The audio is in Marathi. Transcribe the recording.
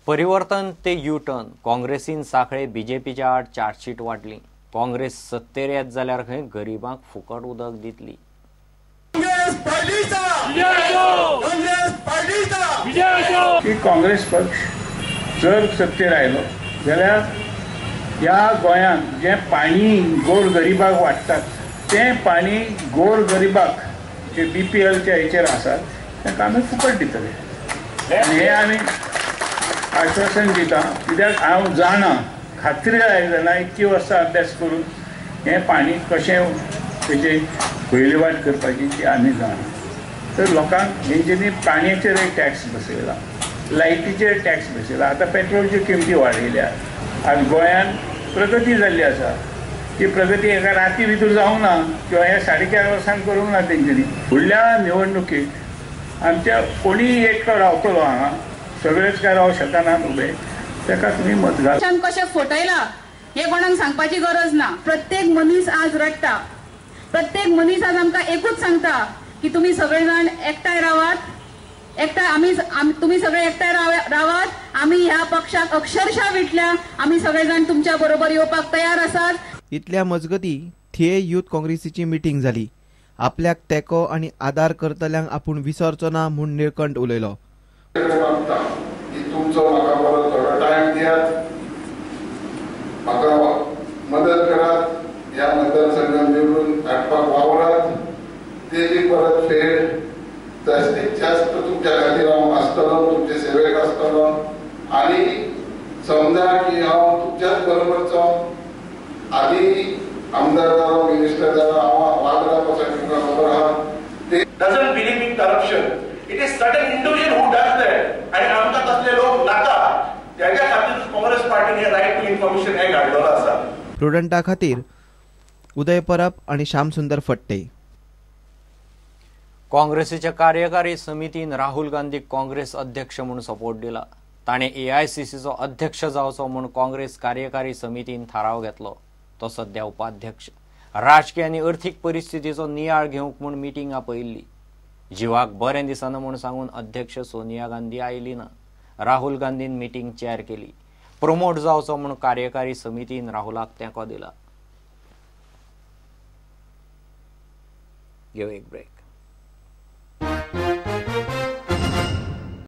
परिवर्तन ते यू टर्न काँग्रेसीन साखळे बीजेपीच्या आड चार्जशीट वाटली। काँग्रेस सत्तेर येत जाल्यार खंय गरिबांक फुकट उदक दितली। काँग्रेस पक्ष जर सत्तेर आयलो जाल्यार ह्या गोंयांत जे पाणी गोर गरिबाक वाटतात ते पाणी गोर गरिबाक जे BPLच्या हेचेर आसात तांकां आमी फुकट दितले आनी हे आमी आश्वासन दिता। कित्याक हांव जाणा खात्री जाणा इतकी वर्सां अभ्यास करून हे पाणी कशें तेची विल्हेवाट करपाची ती आमी जाणा। तर लोकांक हेंच्यांनी पाणयाचेर टॅक्स बसयला, लायटीचेर टॅक्स बसयला, आतां पेट्रोलच्यो किमती वाडयल्या। आज गोंयांत प्रगती जाल्ली आसा, ती प्रगती एका राती भितर जावंक ना किंवा हे 4.5 वर्सांत करूंक ना तेंच्यांनी। फुडल्या निवडणुकीक आमच्या कोणीय एकटो रावतलो हांगा, सगळेच काय रावंक शकनात उबे, ताका तुमी मत घाल। कशें फटयला हे कोणाक सांगपाची गरज ना। प्रत्येक मनीस आज रडटा, प्रत्येक मनीस आज आमकां एकूच सांगता की तुम्ही सगळे जाण एकठांय रावात, तुम्ही सगळे एकठांय रावात। आम्ही ह्या पक्षाक अक्षरशः विटल्या, आम्ही सगळे जाण तुमच्या बरोबर येवपाक तयार आसात। इतल्या मजगती थिये युथ काँग्रेसीची मिटींग जाली। आपल्याक तेको आणि आदार करतल्यांक आपूण विसरचो ना म्हूण निळकंठ उलयलो। तुमचो म्हाका बरो थोडो टायम दियात, म्हाका मदत करात, ह्या मतदारसंघात निवडून हाडपाक वावरात, तेजी परत फेड जास्तीत जास्त तुमच्या खातीर हांव आसतलो, तुमचे सेवेक आसतलो आनी समजा की हांव तुमच्याच बरोबरचो आदी आमदार जालो, मिनिस्टर जालो, हांव वागरा पासून तुमकां खबर आहा। ते doesn't believe in corruption, it is certain individual who does that आनी आमकां तसले लोक नाका। त्याच्या खातीर काँग्रेस पार्टीने रायट टू इन्फॉर्मेशन एक्ट हाडलेलो आसा। प्रुडंटा खातीर उदय परब आणि श्याम सुंदर फट्टे। काँग्रेसीच्या कार्यकारी समितीन राहुल गांधीक काँग्रेस अध्यक्ष म्हणून सपोर्ट दिला। ताणे AICCचो अध्यक्ष जावचो म्हूण काँग्रेस कार्यकारी समितीन थाराव घेतलो। तो सध्या उपाध्यक्ष। राजकीय आनी अर्थीक परिस्थितीचो नियाळ घेवंक म्हूण मिटींग आपयल्ली। जिवाक बरें दिसना म्हूण सांगून अध्यक्ष सोनिया गांधी आयली ना। राहुल गांधीन मिटींग चेअर केली। प्रमोट जावचो म्हूण कार्यकारी समितीन राहुलाक तेंको दिला। घेऊ एक ब्रेक।